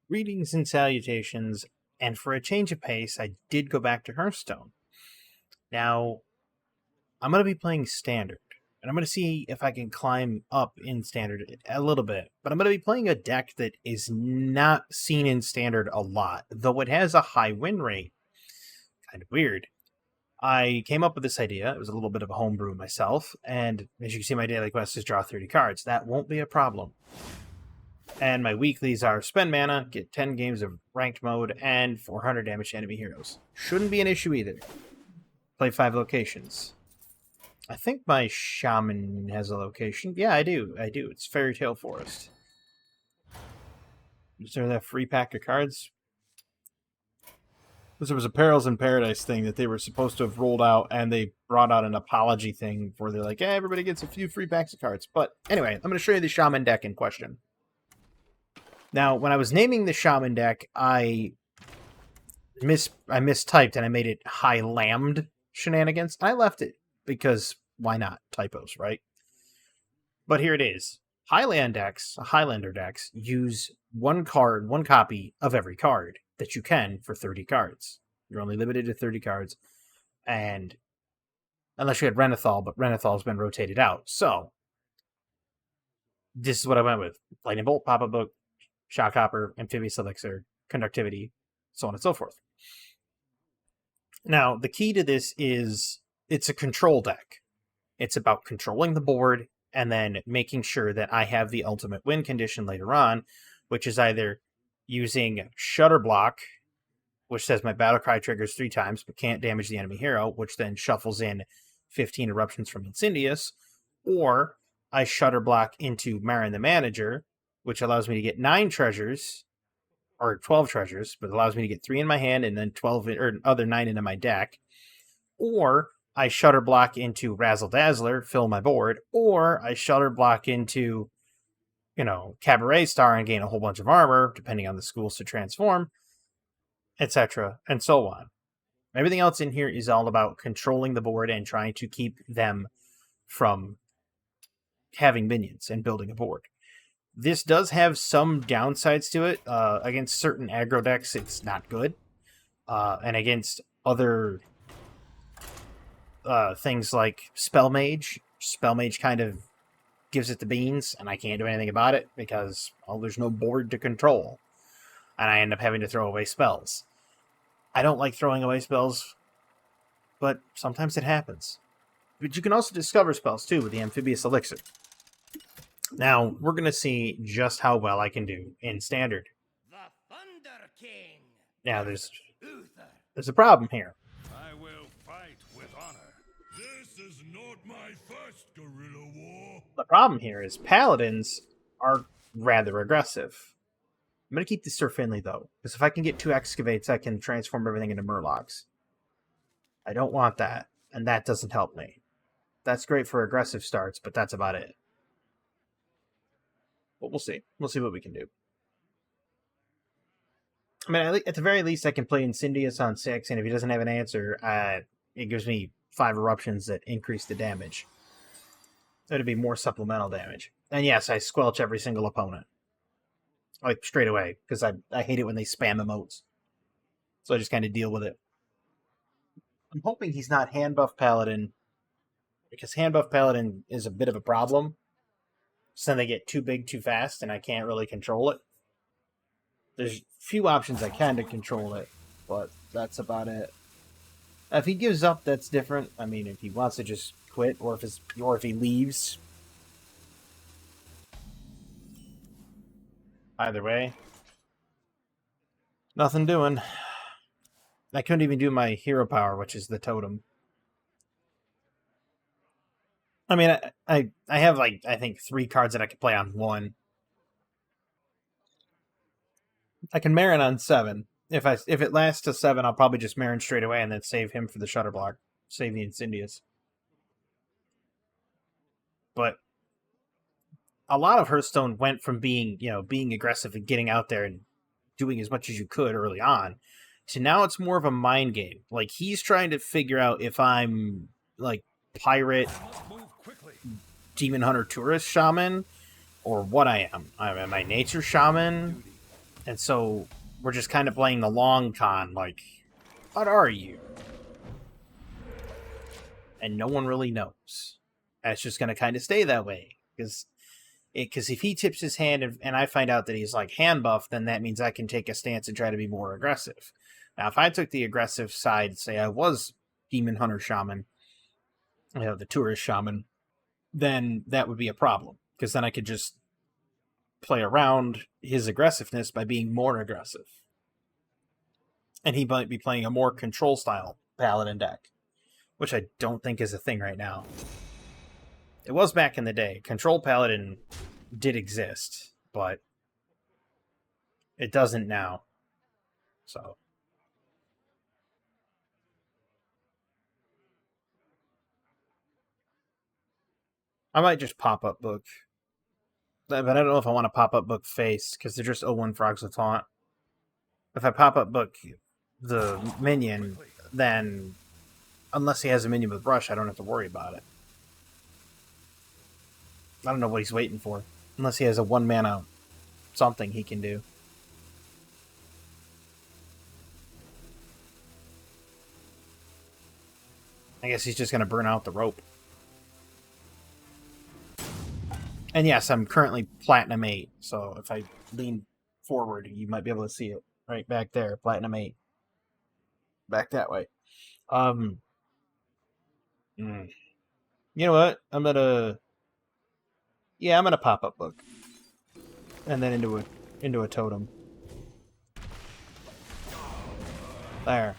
Greetings and salutations, and for a change of pace, I did go back to Hearthstone. Now, I'm going to be playing Standard, and I'm going to see if I can climb up in Standard a little bit. But I'm going to be playing a deck that is not seen in Standard a lot, though it has a high win rate. Kind of weird. I came up with this idea. It was a little bit of a homebrew myself, and as you can see, my daily quest is draw 30 cards. That won't be a problem. And my weeklies are spend mana, get 10 games of ranked mode, and 400 damage to enemy heroes. Shouldn't be an issue either. Play 5 locations. I think my Shaman has a location. Yeah, I do. It's Fairy Tale Forest. Is there that free pack of cards? There was a Perils in Paradise thing that they were supposed to have rolled out, and they brought out an apology thing where they're like, hey, everybody gets a few free packs of cards. But anyway, I'm going to show you the Shaman deck in question. Now, when I was naming the Shaman deck, I mistyped and I made it Highland Shenanigans. I left it because why not? Typos, right? But here it is. Highlander decks, use one copy of every card that you can for 30 cards. You're only limited to 30 cards, and unless you had Renathal, but Renathal's been rotated out. So, this is what I went with. Lightning Bolt, Pop-Up Book, Shock Hopper, Amphibious Elixir, Conductivity, so on and so forth. Now, the key to this is it's a control deck. It's about controlling the board and then making sure that I have the ultimate win condition later on, which is either using Shutter Block, which says my Battlecry triggers 3 times but can't damage the enemy hero, which then shuffles in 15 eruptions from Incendious, or I Shutter Block into Marin the Manager, which allows me to get 9 treasures, or 12 treasures, but allows me to get 3 in my hand and then 12 or other 9 into my deck. Or I Shutter Block into Razzle Dazzler, fill my board, or I Shutter Block into, Cabaret Star and gain a whole bunch of armor, depending on the schools to transform, etc., and so on. Everything else in here is all about controlling the board and trying to keep them from having minions and building a board. This does have some downsides to it. Against certain aggro decks, it's not good. And against other things like Spell Mage kind of gives it the beans, and I can't do anything about it because, there's no board to control. And I end up having to throw away spells. I don't like throwing away spells, but sometimes it happens. But you can also discover spells, too, with the Amphibious Elixir. Now, we're going to see just how well I can do in Standard. The Thunder King. Now, there's a problem here. I will fight with honor. This is not my first guerrilla war. The problem here is Paladins are rather aggressive. I'm going to keep this Sir Finley, though, because if I can get 2 Excavates, I can transform everything into Murlocs. I don't want that, and that doesn't help me. That's great for aggressive starts, but that's about it. But we'll see. We'll see what we can do. I mean, at the very least, I can play Incendious on 6, and if he doesn't have an answer, it gives me 5 eruptions that increase the damage. It'd be more supplemental damage. And yes, I squelch every single opponent. Like, straight away, because I hate it when they spam emotes. So I just kind of deal with it. I'm hoping he's not Hand Buff Paladin, because Hand Buff Paladin is a bit of a problem. So then they get too big too fast, and I can't really control it. There's few options I can to control it, but that's about it. If he gives up, that's different. I mean, if he wants to just quit, or if he leaves. Either way, nothing doing. I couldn't even do my hero power, which is the totem. I mean, I have, I think 3 cards that I could play on 1. I can Marin on 7. If it lasts to 7, I'll probably just Marin straight away and then save him for the Shutter Block. Save the Incendious. But a lot of Hearthstone went from being aggressive and getting out there and doing as much as you could early on, to now it's more of a mind game. Like, he's trying to figure out if I'm, pirate, demon hunter, tourist shaman, or what I am. Am I nature shaman? And so we're just kind of playing the long con, like, what are you? And no one really knows. And it's just going to kind of stay that way. Because if he tips his hand and I find out that he's like hand buff, then that means I can take a stance and try to be more aggressive. Now, if I took the aggressive side, say I was Demon Hunter Shaman, the tourist Shaman, then that would be a problem. Because then I could just play around his aggressiveness by being more aggressive. And he might be playing a more control style Paladin deck, which I don't think is a thing right now. It was back in the day. Control Paladin did exist, but it doesn't now. So I might just pop-up book. But I don't know if I want to pop-up book face, because they're just 0-1 frogs with taunt. If I pop-up book the minion, then unless he has a minion with brush, I don't have to worry about it. I don't know what he's waiting for. Unless he has a 1-mana something he can do. I guess he's just going to burn out the rope. And yes, I'm currently Platinum 8, so if I lean forward, you might be able to see it right back there. Platinum 8. Back that way. You know what? I'm gonna pop-up book. And then into a totem. There.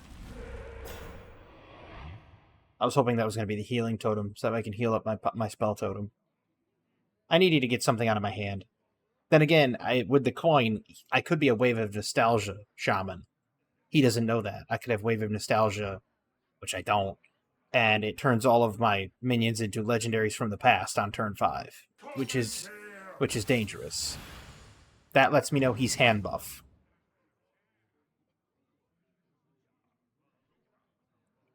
I was hoping that was going to be the healing totem, so that I can heal up my spell totem. I needed to get something out of my hand. Then again, with the coin, I could be a Wave of Nostalgia Shaman. He doesn't know that. I could have Wave of Nostalgia, which I don't, and it turns all of my minions into legendaries from the past on turn 5, which is dangerous. That lets me know he's hand buff.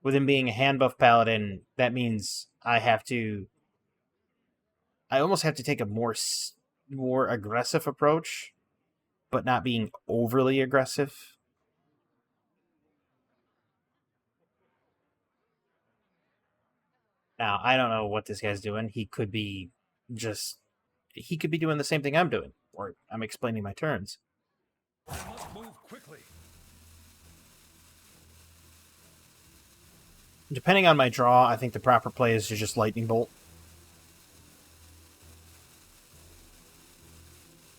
With him being a hand buff paladin, that means I almost have to take a more aggressive approach, but not being overly aggressive. Now, I don't know what this guy's doing. He could be doing the same thing I'm doing, or I'm explaining my turns. Move quickly. Depending on my draw, I think the proper play is to just Lightning Bolt.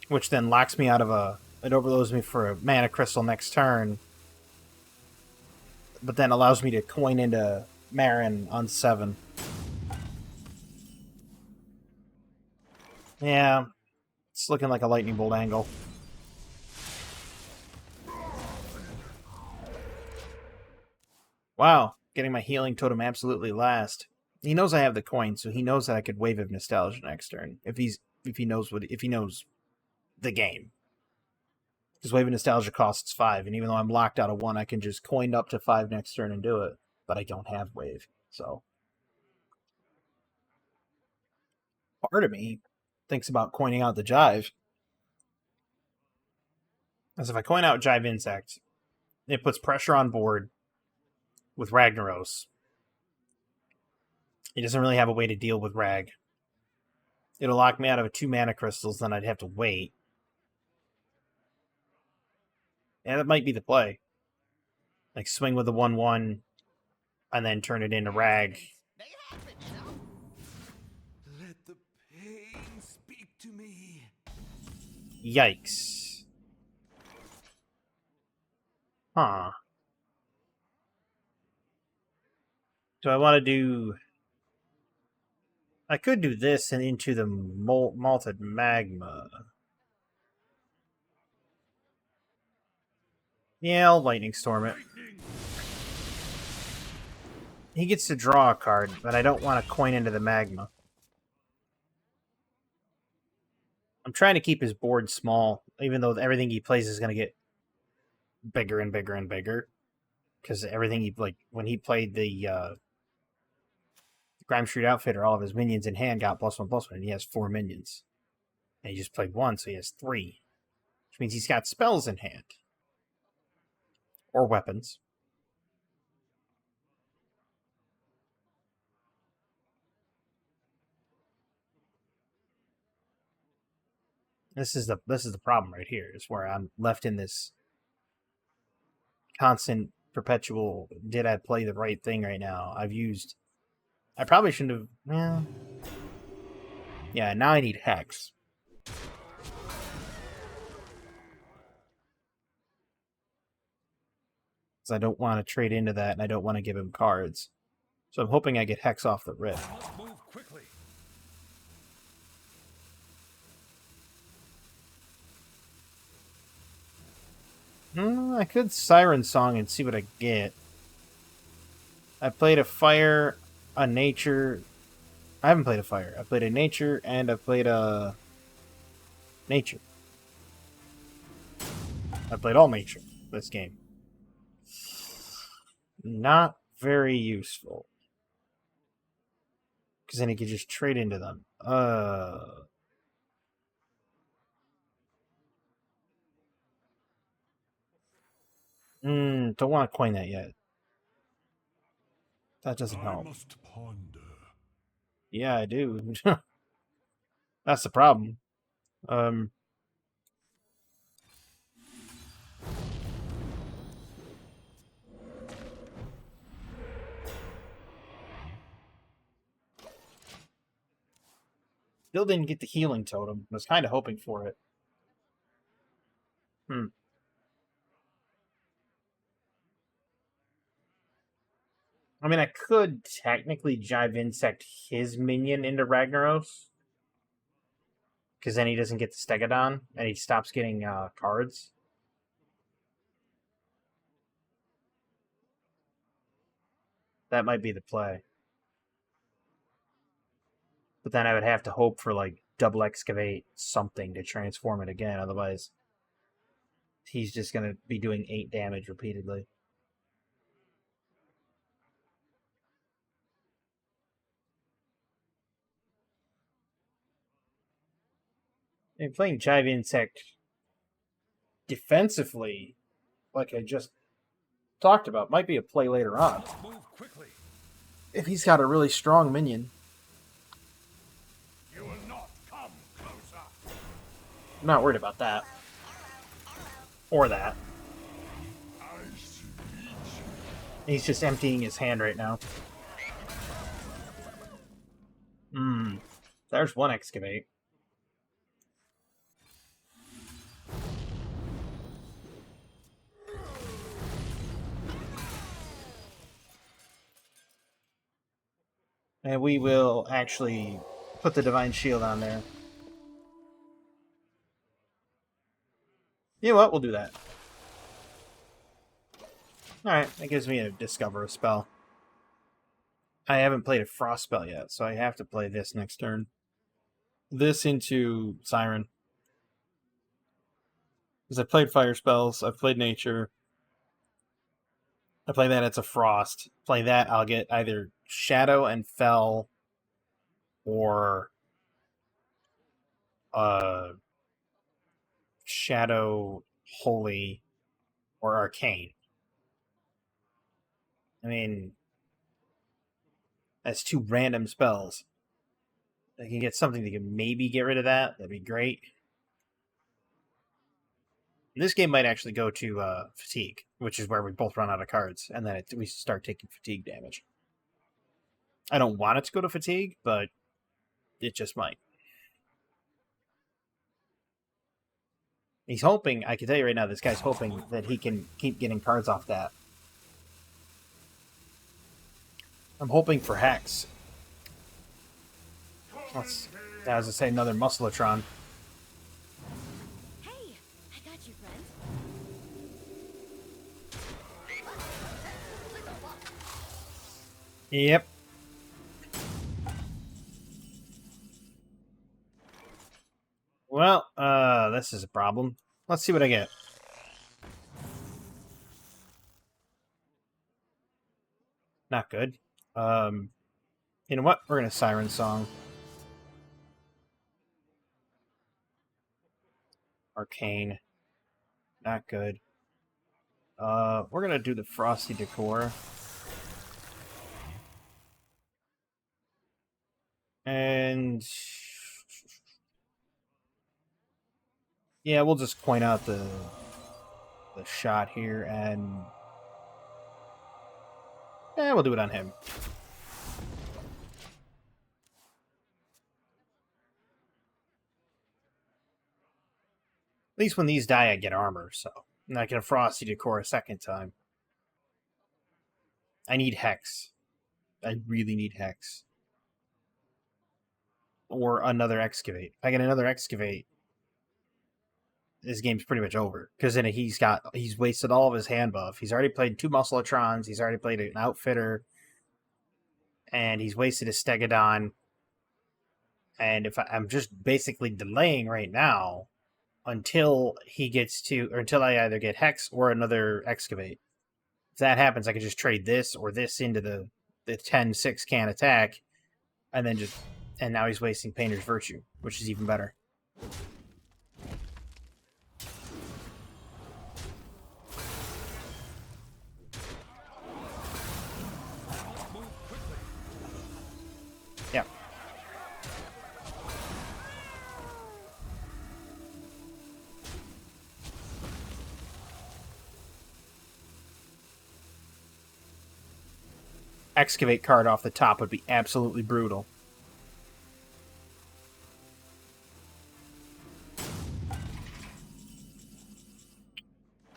Which then locks me out of it overloads me for a mana crystal next turn, but then allows me to coin into Marin on 7. Yeah, it's looking like a Lightning Bolt angle. Wow, getting my healing totem absolutely last. He knows I have the coin, so he knows that I could Wave of Nostalgia next turn if he knows the game. Because Wave of Nostalgia costs 5, and even though I'm locked out of 1, I can just coin up to 5 next turn and do it. But I don't have Wave, so part of me thinks about coining out the Jive. As if I coin out Jive Insect, it puts pressure on board with Ragnaros. He doesn't really have a way to deal with Rag. It'll lock me out of 2 mana crystals, then I'd have to wait. And that might be the play. Like, swing with the 1-1, and then turn it into Rag. Let the pain speak to me. Yikes. Huh. Do I want to do... I could do this and into the malted magma. Yeah, I'll Lightning Storm it. He gets to draw a card, but I don't want to coin into the magma. I'm trying to keep his board small, even though everything he plays is going to get bigger and bigger and bigger. Because everything when he played the Grime Street Outfitter, all of his minions in hand got +1/+1, and he has 4 minions. And he just played 1, so he has 3. which means he's got spells in hand. Or weapons. This is the problem right here, is where I'm left in this constant, perpetual, did I play the right thing right now? I probably shouldn't have, well, yeah, now I need Hex. Because I don't want to trade into that, and I don't want to give him cards. So I'm hoping I get Hex off the rip. Move quickly. I could Siren Song and see what I get. I played a fire, a nature. I haven't played a fire. I played a nature, and I played a nature. I played all nature this game. Not very useful. Because then you could just trade into them. Don't want to coin that yet. That doesn't I help. must ponder. Yeah, I do. That's the problem. Still didn't get the healing totem. Was kind of hoping for it. I mean, I could technically Jive Insect his minion into Ragnaros. Because then he doesn't get the Stegodon, and he stops getting cards. That might be the play. But then I would have to hope for, like, double excavate something to transform it again. Otherwise, he's just going to be doing 8 damage repeatedly. And playing Jive Insect defensively, like I just talked about, might be a play later on. Move quickly. If he's got a really strong minion. You will not come closer. I'm not worried about that. Or that. I see each. He's just emptying his hand right now. There's one excavate. And we will actually put the Divine Shield on there. You know what? We'll do that. Alright, that gives me a Discover a spell. I haven't played a Frost spell yet, so I have to play this next turn. This into Siren. Because I played Fire spells, I've played Nature. I play that, it's a Frost. Play that, I'll get either Shadow and Fell, or Shadow, Holy, or Arcane. I mean, that's 2 random spells. I can get something that can maybe get rid of that. That'd be great. This game might actually go to Fatigue, which is where we both run out of cards, and then we start taking Fatigue damage. I don't want it to go to Fatigue, but it just might. He's hoping, I can tell you right now, this guy's hoping that he can keep getting cards off that. I'm hoping for Hex. As I say, another Muscletron. Hey, I got you, friend. Yep. Well, this is a problem. Let's see what I get. Not good. You know what? We're gonna Siren Song. Arcane. Not good. We're gonna do the Frosty Decor. And yeah, we'll just point out the shot here, and yeah, we'll do it on him. At least when these die, I get armor, so I'm not gonna Frosty Decor a second time. I need Hex. I really need Hex. Or another Excavate. If I get another Excavate, this game's pretty much over. Because then he's wasted all of his hand buff. He's already played 2 Muscletrons, he's already played an Outfitter, and he's wasted his Stegodon. And if I'm just basically delaying right now until he gets to, or until I either get Hex or another Excavate. If that happens, I can just trade this or this into the 10-6 can attack, and then just, and now he's wasting Painter's Virtue, which is even better. Yeah. Excavate card off the top would be absolutely brutal.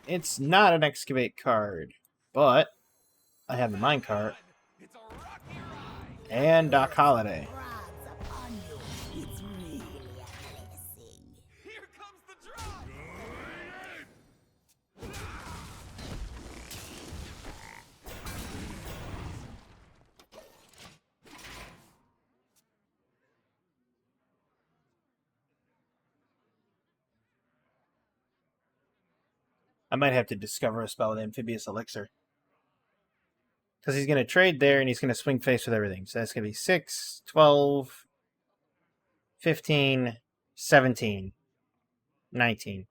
It's not an Excavate card, but I have the minecart and Doc Holliday. I might have to discover a spell with Amphibious Elixir. Because he's going to trade there, and he's going to swing face with everything. So that's going to be 6, 12, 15, 17, 19.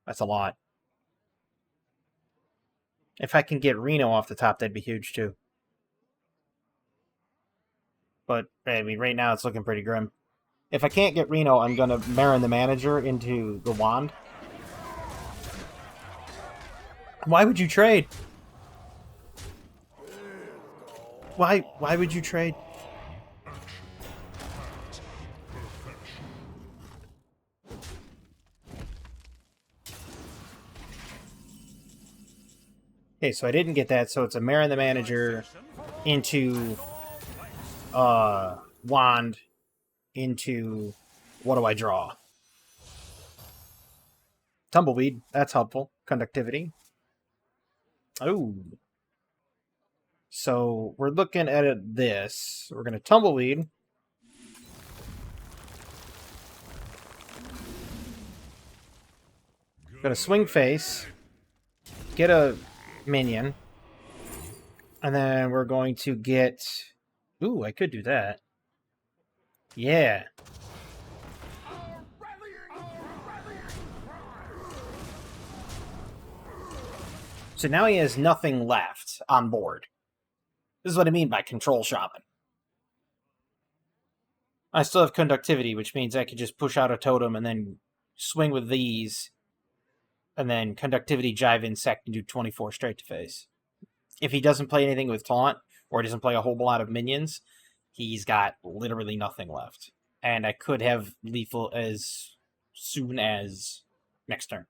That's a lot. If I can get Reno off the top, that'd be huge, too. But, I mean, right now it's looking pretty grim. If I can't get Reno, I'm going to Marin the Manager into the Wand. Why would you trade? Why would you trade? Okay, so I didn't get that, so it's a Marin the Manager into Wand into, what do I draw? Tumbleweed, that's helpful. Conductivity. Oh. So we're looking at this. We're going to Tumbleweed. Going to Swing Face. Get a minion. And then we're going to get... Ooh, I could do that. Yeah. So now he has nothing left on board. This is what I mean by Control Shaman. I still have Conductivity, which means I could just push out a totem and then swing with these, and then Conductivity, Jive, Insect, and do 24 straight to face. If he doesn't play anything with Taunt, or doesn't play a whole lot of minions, he's got literally nothing left. And I could have Lethal as soon as next turn.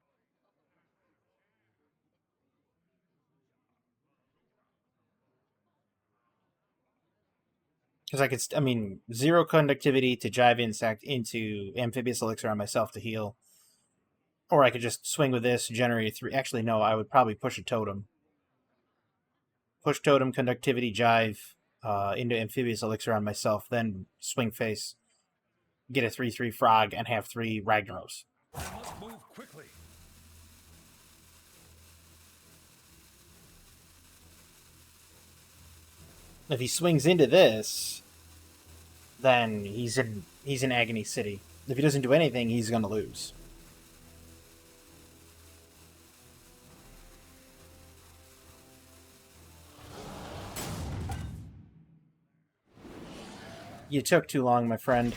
Because I could, 0 Conductivity to Jive Insect into Amphibious Elixir on myself to heal. Or I could just swing with this, generate 3. Actually, no, I would probably push a Totem. Push Totem, Conductivity, Jive into Amphibious Elixir on myself, then swing face, get a 3/3 Frog, and have 3 Ragnaros. Move quickly. If he swings into this, then he's in Agony City. If he doesn't do anything, he's going to lose. You took too long, my friend.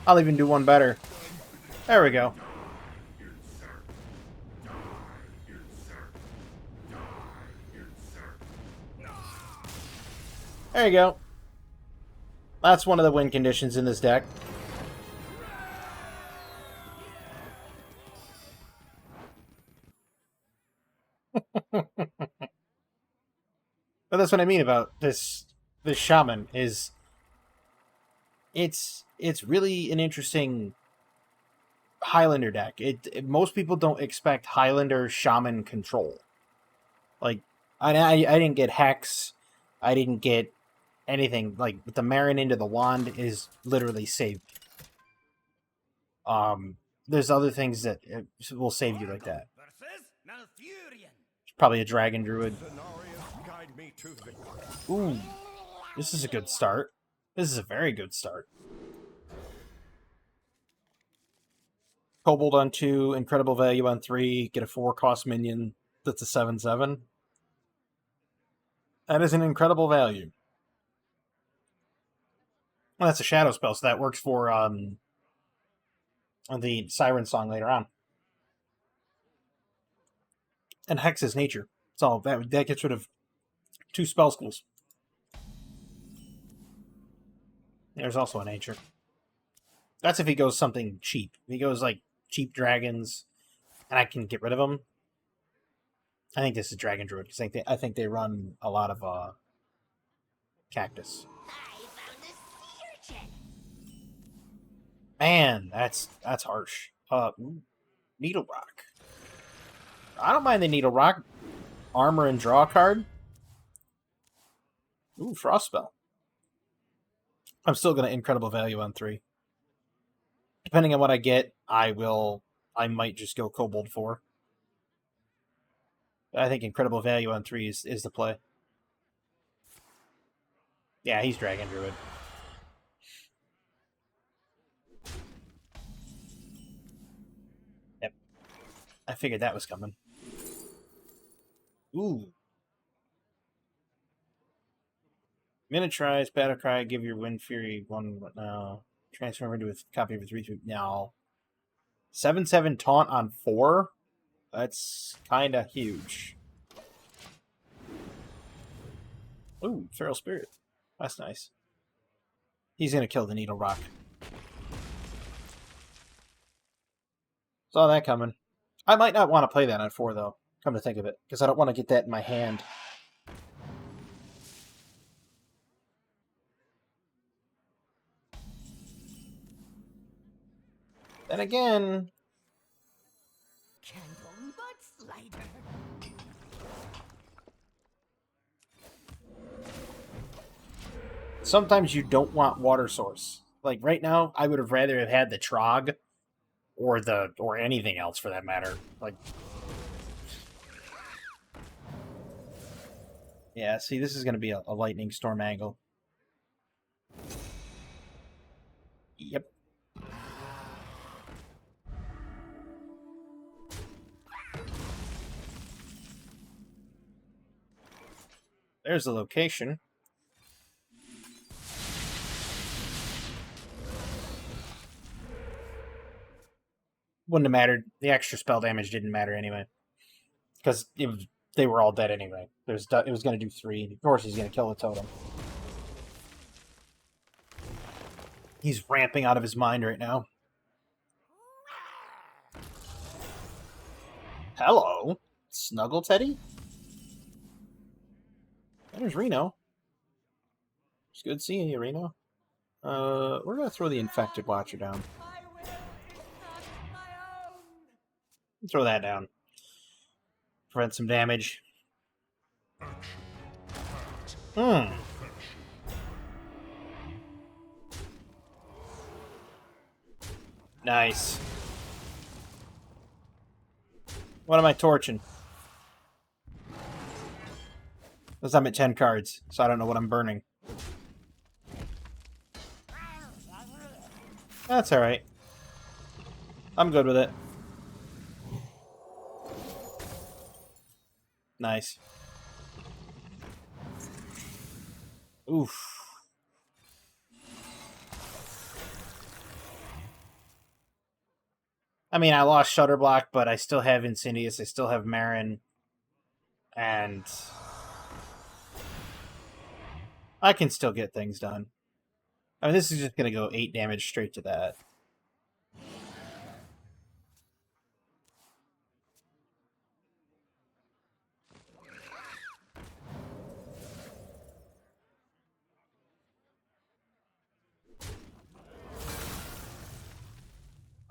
I'll even do one better. There we go. There you go. That's one of the win conditions in this deck. But that's what I mean about this shaman is it's really an interesting Highlander deck. Most people don't expect Highlander shaman control. Like I didn't get Hex, I didn't get anything. Like the Marin into the Wand is literally saved. There's other things that will save you like that. Probably a Dragon Druid. Ooh, this is a good start. This is a very good start. Kobold on 2, incredible value on 3, get a 4-cost minion that's a 7/7. That is an incredible value. Well, that's a shadow spell, so that works for the Siren Song later on. And Hex is nature. So that gets rid of 2 spell schools. There's also a nature. That's if he goes something cheap. If he goes like cheap dragons, and I can get rid of them. I think this is Dragon Druid because I think they run a lot of cactus. Man, that's harsh. Needle Rock. I don't mind the Needle Rock. Armor and draw a card. Ooh, Frost Spell. I'm still gonna incredible value on 3. Depending on what I get, I might just go Kobold 4. I think incredible value on 3 is the play. Yeah, he's Dragon Druid. Yep. I figured that was coming. Ooh. Miniaturize, Battlecry, give your Wind Fury 1 now. Transform into a copy of a 3/3. No. 7/7 taunt on 4? That's kinda huge. Ooh, Feral Spirit. That's nice. He's gonna kill the Needle Rock. Saw that coming. I might not want to play that on 4, though, come to think of it, because I don't want to get that in my hand. Then again... sometimes you don't want Water Source. Like, right now, I would have rather have had the Trog, or anything else for that matter. Like... yeah, see, this is going to be a Lightning Storm angle. Yep. There's the location. Wouldn't have mattered. The extra spell damage didn't matter anyway. Because they were all dead anyway. It was going to do 3. Of course he's going to kill the totem. He's ramping out of his mind right now. Hello, Snuggle Teddy? There's Reno. It's good seeing you, Reno. We're going to throw the Infected Watcher down. Throw that down. Prevent some damage. Nice. What am I torching? Because I'm at 10 cards, so I don't know what I'm burning. That's alright. I'm good with it. Nice. Oof. I mean, I lost Shutterblock, but I still have Insidious, I still have Marin, and I can still get things done. I mean, this is just going to go 8 damage straight to that.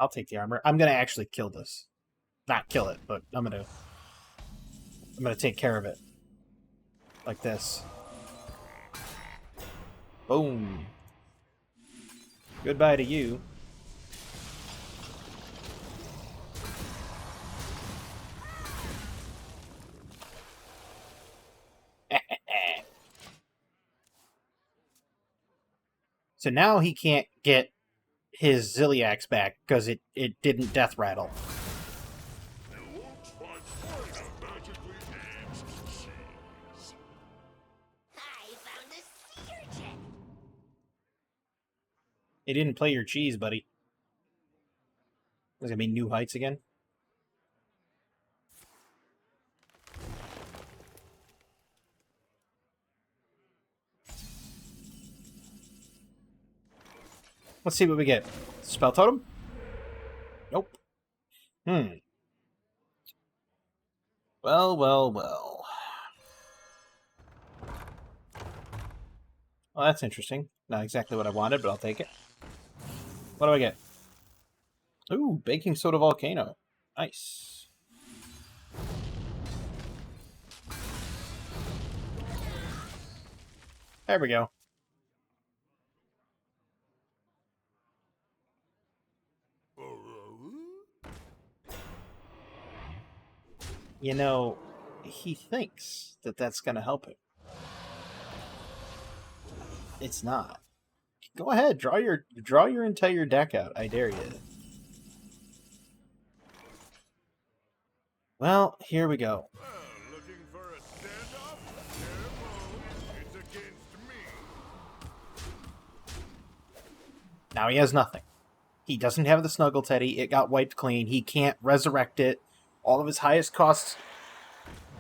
I'll take the armor. I'm going to actually kill this. Not kill it, but I'm going to take care of it. Like this. Boom. Goodbye to you. So now he can't get his Ziliax back because it didn't death rattle. I found a sea urchin. It didn't play your cheese, buddy. There's gonna be new heights again. Let's see what we get. Spell totem? Nope. Well, well, well. Well, that's interesting. Not exactly what I wanted, but I'll take it. What do I get? Ooh, baking soda volcano. Nice. There we go. You know, he thinks that that's going to help him. It's not. Go ahead, draw your entire deck out. I dare you. Well, here we go. Looking for a standoff? Careful, it's against me. Now he has nothing. He doesn't have the Snuggle Teddy. It got wiped clean. He can't resurrect it. All of his highest cost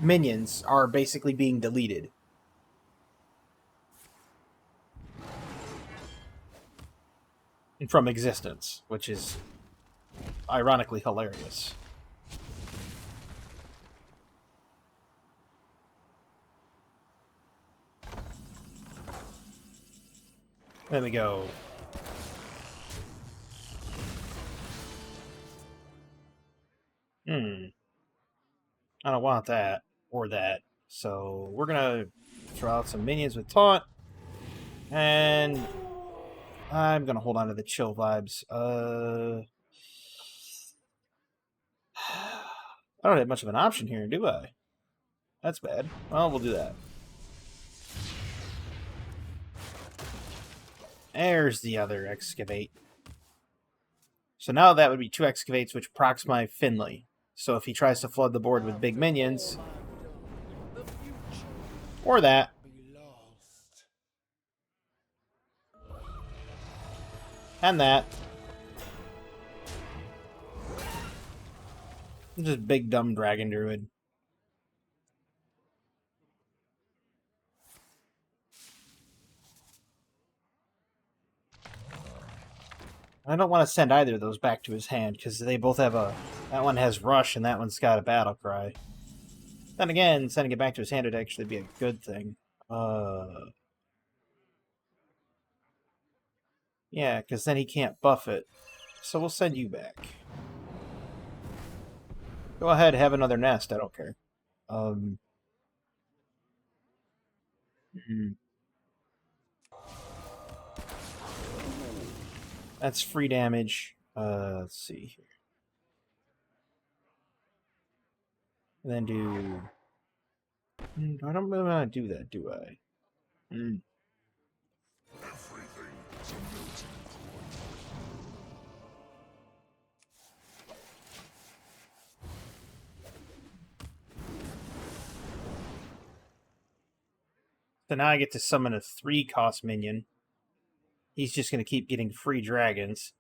minions are basically being deleted. From existence, which is ironically hilarious. There we go. I don't want that or that. So we're gonna throw out some minions with taunt. And I'm gonna hold on to the chill vibes. I don't have much of an option here, do I? That's bad. Well, we'll do that. There's the other excavate. So now that would be 2 excavates, which procs my Finley. So if he tries to flood the board with big minions, or that, and that, just big dumb dragon druid. I don't want to send either of those back to his hand, because they both have a... That one has Rush, and that one's got a Battle Cry. Then again, sending it back to his hand would actually be a good thing. Yeah, because then he can't buff it. So we'll send you back. Go ahead, have another nest, I don't care. That's free damage. Let's see here. And then do... I don't really want to do that, do I? So now I get to summon a 3-cost minion. He's just going to keep getting free dragons.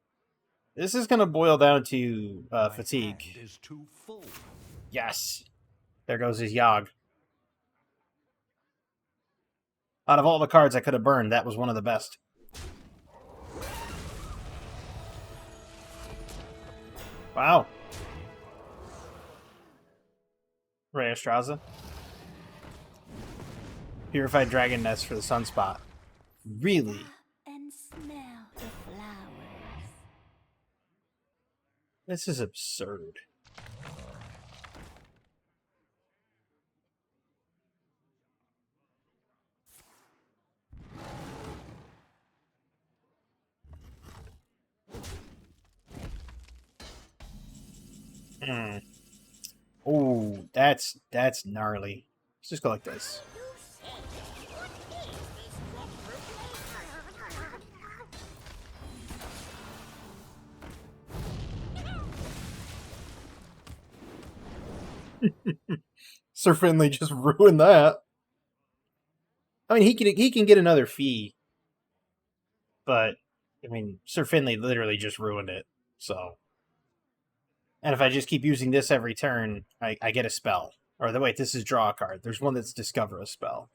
This is going to boil down to fatigue. My hand is too full. Yes. There goes his Yogg. Out of all the cards I could have burned, that was one of the best. Wow. Rheastraza. Purified Dragon Nest for the Sunspot. Really? And smell the flowers. This is absurd. Oh, that's gnarly. Let's just go like this. Sir Finley just ruined that. I mean, he can get another fee, but I mean, Sir Finley literally just ruined it. So, and if I just keep using this every turn, I get a spell. Or wait, this is draw a card. There's one that's discover a spell.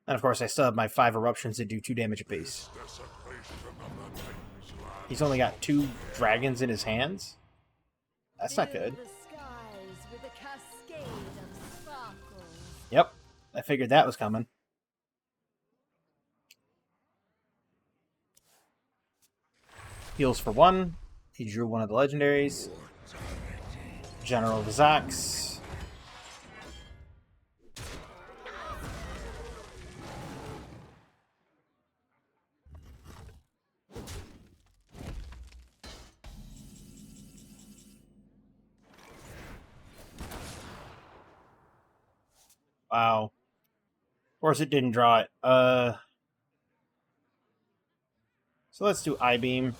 And of course, I still have my 5 eruptions that do 2 damage apiece. He's only got 2 dragons in his hands. That's not good. Yep, I figured that was coming. Heals for 1. He drew one of the legendaries. General Vizax. Wow. Of course it didn't draw it. So let's do I-Beam.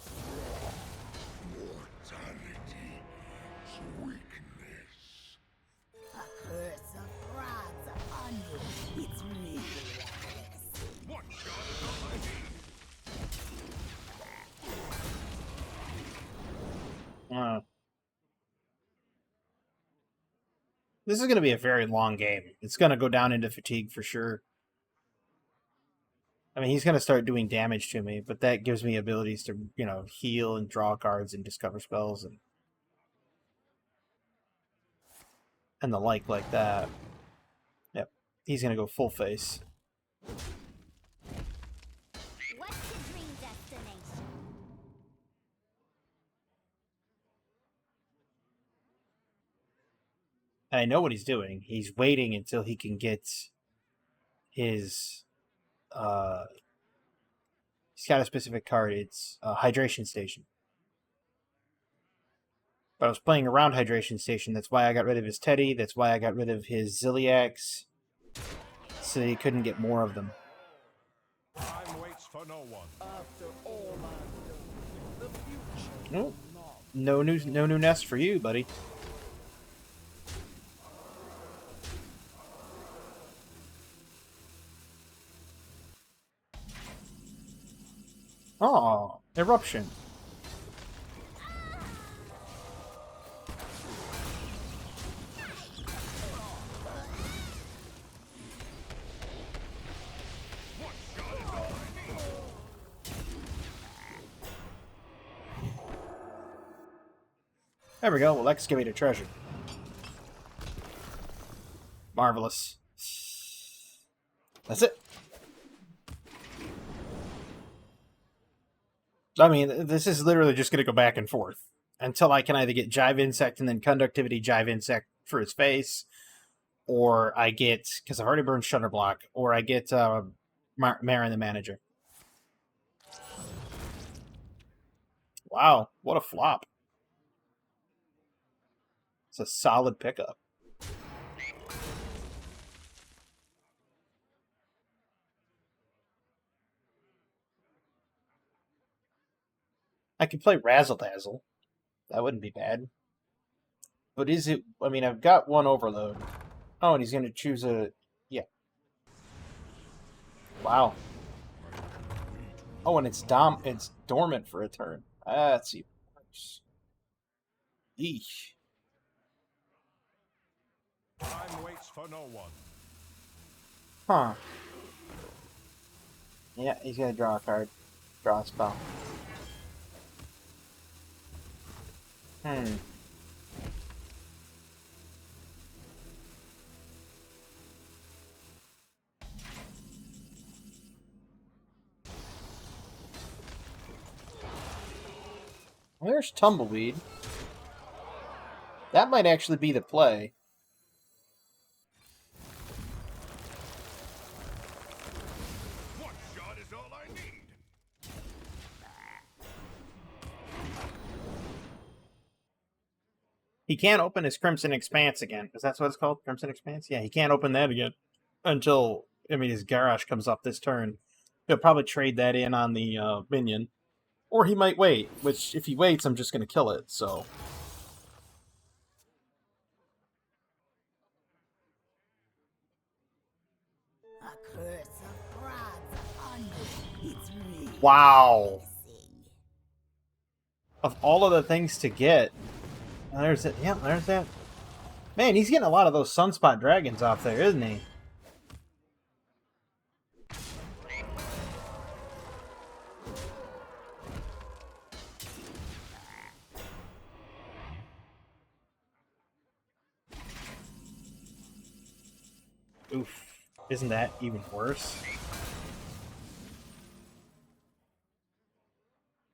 This is going to be a very long game. It's going to go down into fatigue for sure. I mean, he's going to start doing damage to me, but that gives me abilities to, heal and draw cards and discover spells and the like that. Yep. He's going to go full face. What's the dream destination? And I know what he's doing. He's waiting until he can get his... he's got a specific card. It's Hydration Station. But I was playing around Hydration Station. That's why I got rid of his Teddy. That's why I got rid of his Ziliax. So he couldn't get more of them. Time waits for no one. After all I've done, the future. Nope. No new nest for you, buddy. Oh, eruption. There we go. We'll excavate a treasure. Marvelous. That's it. I mean, this is literally just going to go back and forth until I can either get Jive Insect and then Conductivity Jive Insect for his face, or I get, because I've already burned Shutter Block, or I get Marin the Manager. Wow, what a flop. It's a solid pickup. I could play Razzle Dazzle. That wouldn't be bad. But is it... I mean, I've got one Overload. Oh, and he's going to choose a... Yeah, Wow. Oh, and it's dormant for a turn. That's even worse. Eesh. Time waits for no one. Huh. Yeah, he's gonna draw a card. Draw a spell. Hmm. Well, there's Tumbleweed. That might actually be the play. One shot is all I need. He can't open his Crimson Expanse again, because that's what it's called? Crimson Expanse? Yeah, he can't open that again until, I mean, his Garrosh comes up this turn. He'll probably trade that in on the minion. Or he might wait, which, if he waits, I'm just going to kill it, so... A curse of frogs upon you. It's really Wow! menacing. Of all of the things to get... There's it. Yeah, there's that. Man, he's getting a lot of those Sunspot Dragons off there, isn't he? Oof. Isn't that even worse?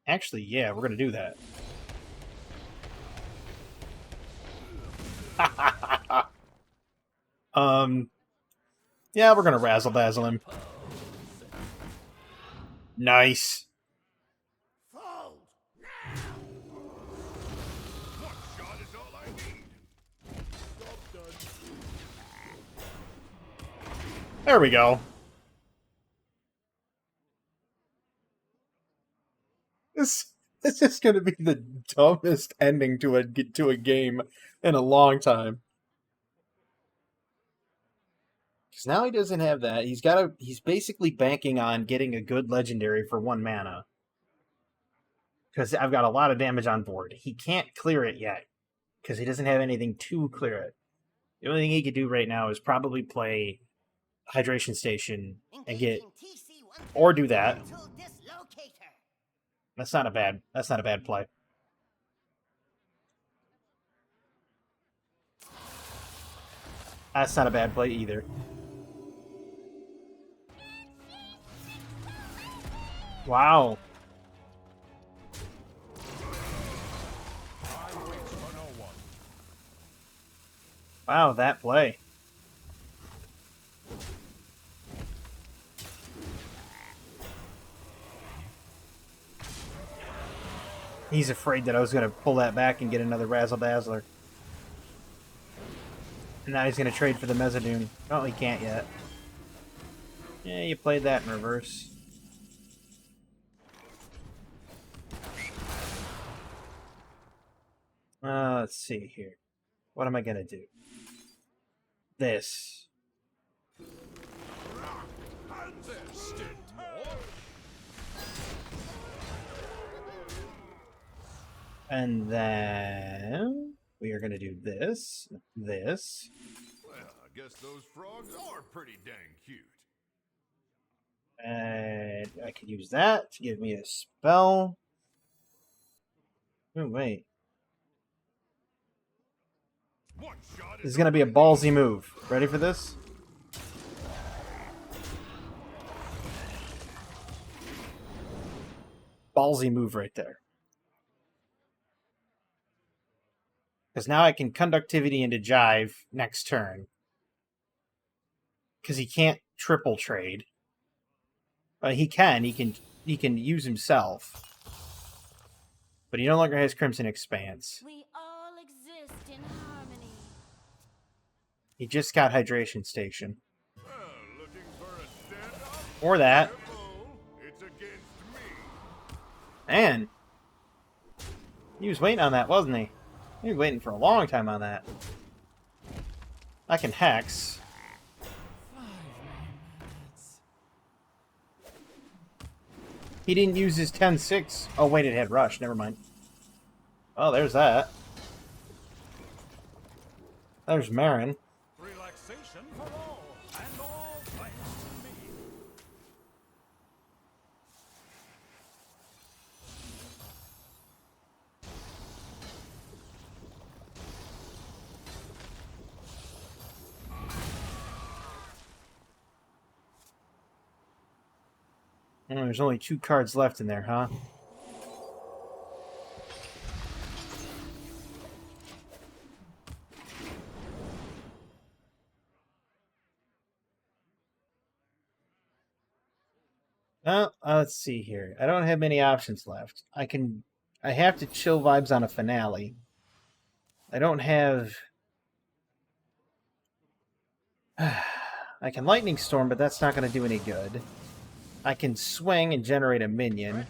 Actually, yeah, we're gonna do that. Yeah, we're gonna razzle dazzle him. Nice. Fold now. One shot is all I need. Job done. There we go. This is gonna be the dumbest ending to a game in a long time. Because now he doesn't have that. He's basically banking on getting a good legendary for 1 mana. Because I've got a lot of damage on board. He can't clear it yet. Because he doesn't have anything to clear it. The only thing he could do right now is probably play Hydration Station and get... Or do that. That's not a bad play. That's not a bad play either. Wow. Time waits for no one. Wow, that play. He's afraid that I was going to pull that back and get another Razzle Dazzler. And now he's going to trade for the Mezzadune. Oh, he can't yet. Yeah, you played that in reverse. Let's see here. What am I going to do? This. And there's still more. And then we are going to do this, this. Well, I guess those frogs are pretty dang cute. And I could use that to give me a spell. Oh, wait. One shot This is going to be a ballsy move. Ready for this? Ballsy move right there. Because now I can conductivity into Jive next turn. Because he can't triple trade. He can use himself. But he no longer has Crimson Expanse. We all exist in harmony. He just got Hydration Station. Well, looking for a standoff? Or that. Careful, it's against me. Man. He was waiting on that, wasn't he? He was waiting for a long time on that. I can Hex. He didn't use his 10-6. Oh, wait, it had rush. Never mind. Oh, there's that. There's Marin. Relaxation for all, and all thanks to me. Oh, there's only 2 cards left in there, huh? Well, let's see here. I don't have many options left. I have to chill vibes on a finale. I don't have... I can Lightning Storm, but that's not going to do any good. I can swing and generate a minion.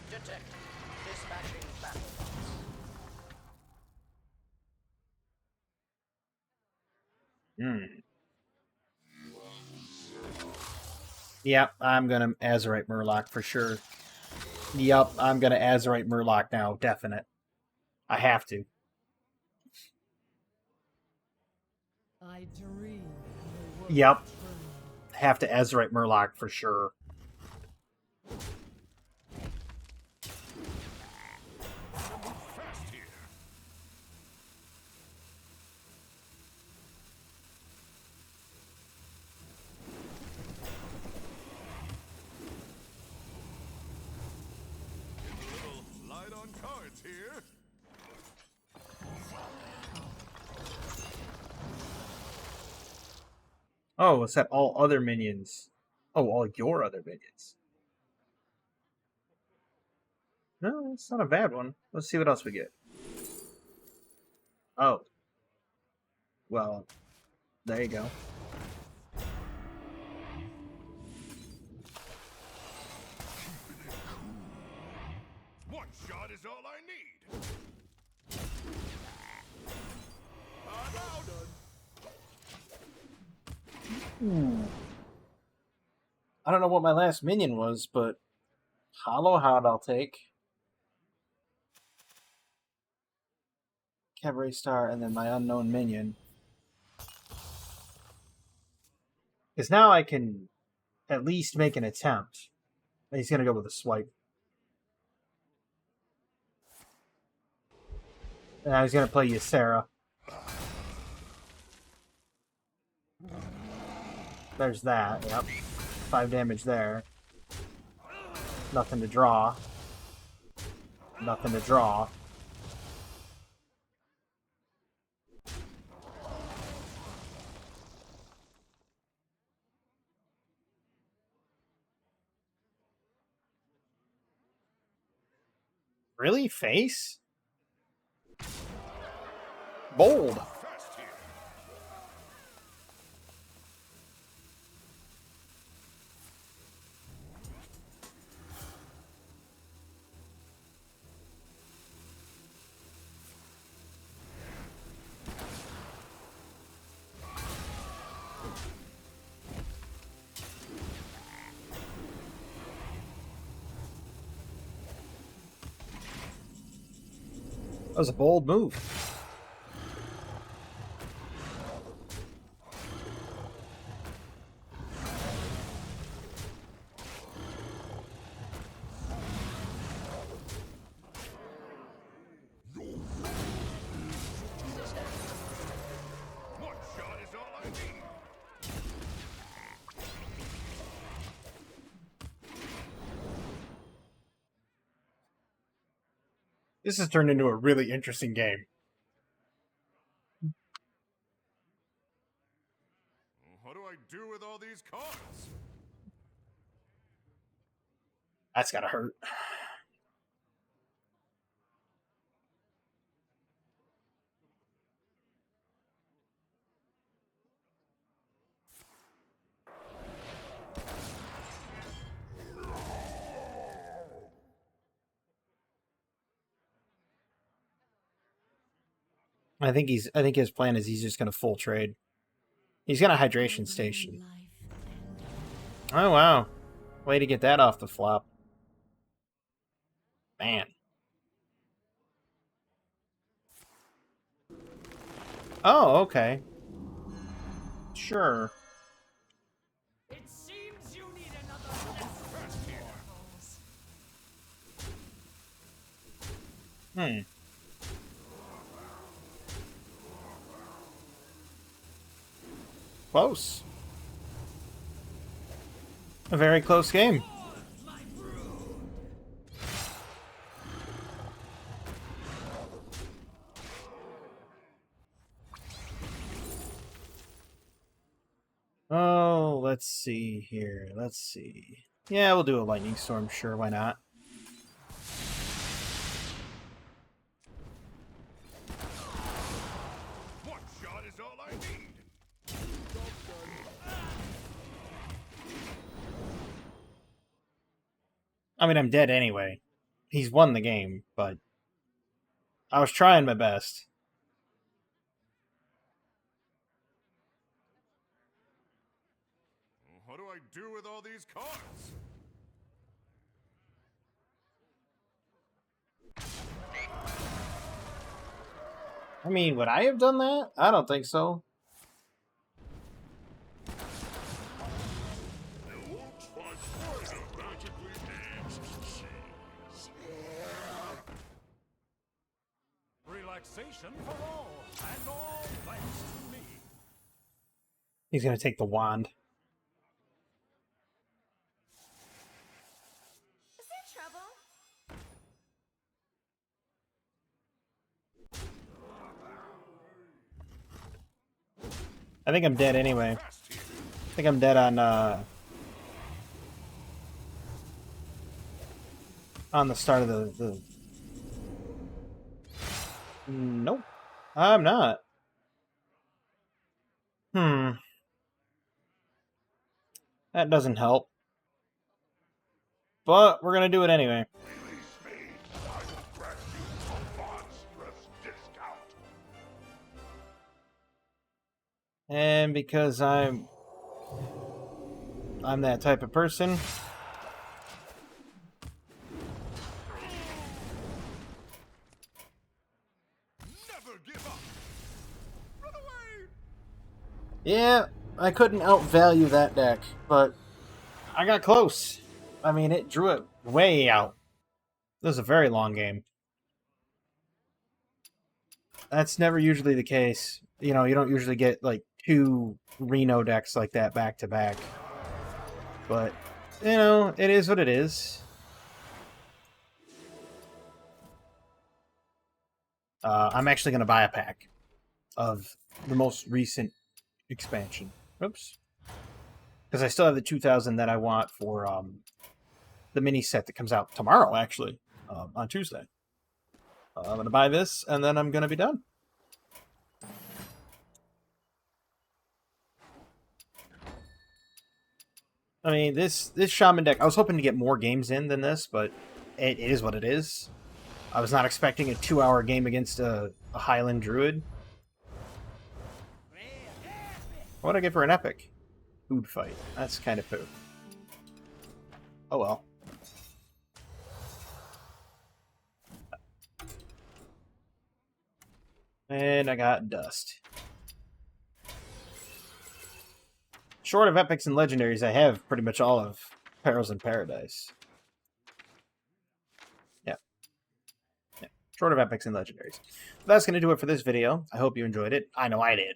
Yep, I'm going to Azurite Murloc for sure. Yep, I'm going to Azurite Murloc now, definite. I have to. I dream. Yep. Have to Azurite Murloc for sure. Fast here. Getting a little light on cards here. Oh, it's that all other minions. Oh, all your other minions. No, it's not a bad one. Let's see what else we get. Oh. Well, there you go. One shot is all I need. I don't know what my last minion was, but Hollow Hound I'll take. Cabaret Star, and then my unknown minion. Because now I can at least make an attempt. He's going to go with a swipe. And now he's going to play Ysera. There's that, yep. 5 damage there. Nothing to draw. Nothing to draw. Really? Face? Bold. Fast here. That was a bold move. One shot is all I need. This has turned into a really interesting game. What do I do with all these cards? That's gotta hurt. I think his plan is he's just gonna full trade. He's got a hydration station. Oh wow. Way to get that off the flop. Man. Oh, okay. Sure. It seems you need another first here. Hmm. Close. A very close game. Oh, let's see here. Let's see. Yeah, we'll do a lightning storm. Sure, why not? One shot is all I need. I mean, I'm dead anyway. He's won the game, but I was trying my best. What do I do with all these cards? I mean, would I have done that? I don't think so. Relaxation for all, and all thanks to me. He's gonna take the wand. Is there trouble? I think I'm dead anyway. I think I'm dead on the start of the... Nope. I'm not. That doesn't help. But we're gonna do it anyway. Release me. I will grant you a monstrous discount. And because I'm that type of person, Never give up. Run away. yeah, I couldn't outvalue that deck, but I got close. I mean, it drew it way out. This is a very long game. That's never usually the case. You know, you don't usually get like 2 Reno decks like that back to back. But, you know, it is what it is. I'm actually going to buy a pack of the most recent expansion. Oops. Because I still have the 2000 that I want for the mini set that comes out tomorrow, actually, on Tuesday. I'm going to buy this, and then I'm going to be done. I mean, this Shaman deck, I was hoping to get more games in than this, but it is what it is. I was not expecting a 2-hour game against a Highland Druid. What would I give for an epic? Food fight. That's kind of poo. Oh well. And I got dust. Short of epics and legendaries, I have pretty much all of Perils in Paradise. Yeah. Short of epics and legendaries. That's going to do it for this video. I hope you enjoyed it. I know I did.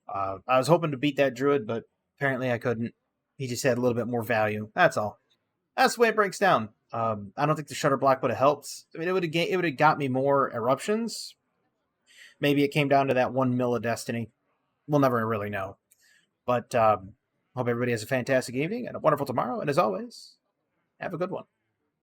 I was hoping to beat that druid, but apparently I couldn't. He just had a little bit more value. That's all. That's the way it breaks down. I don't think the shutter block would have helped. I mean, it would have got me more eruptions. Maybe it came down to that 1 mil of destiny. We'll never really know. But hope everybody has a fantastic evening and a wonderful tomorrow. And as always, have a good one.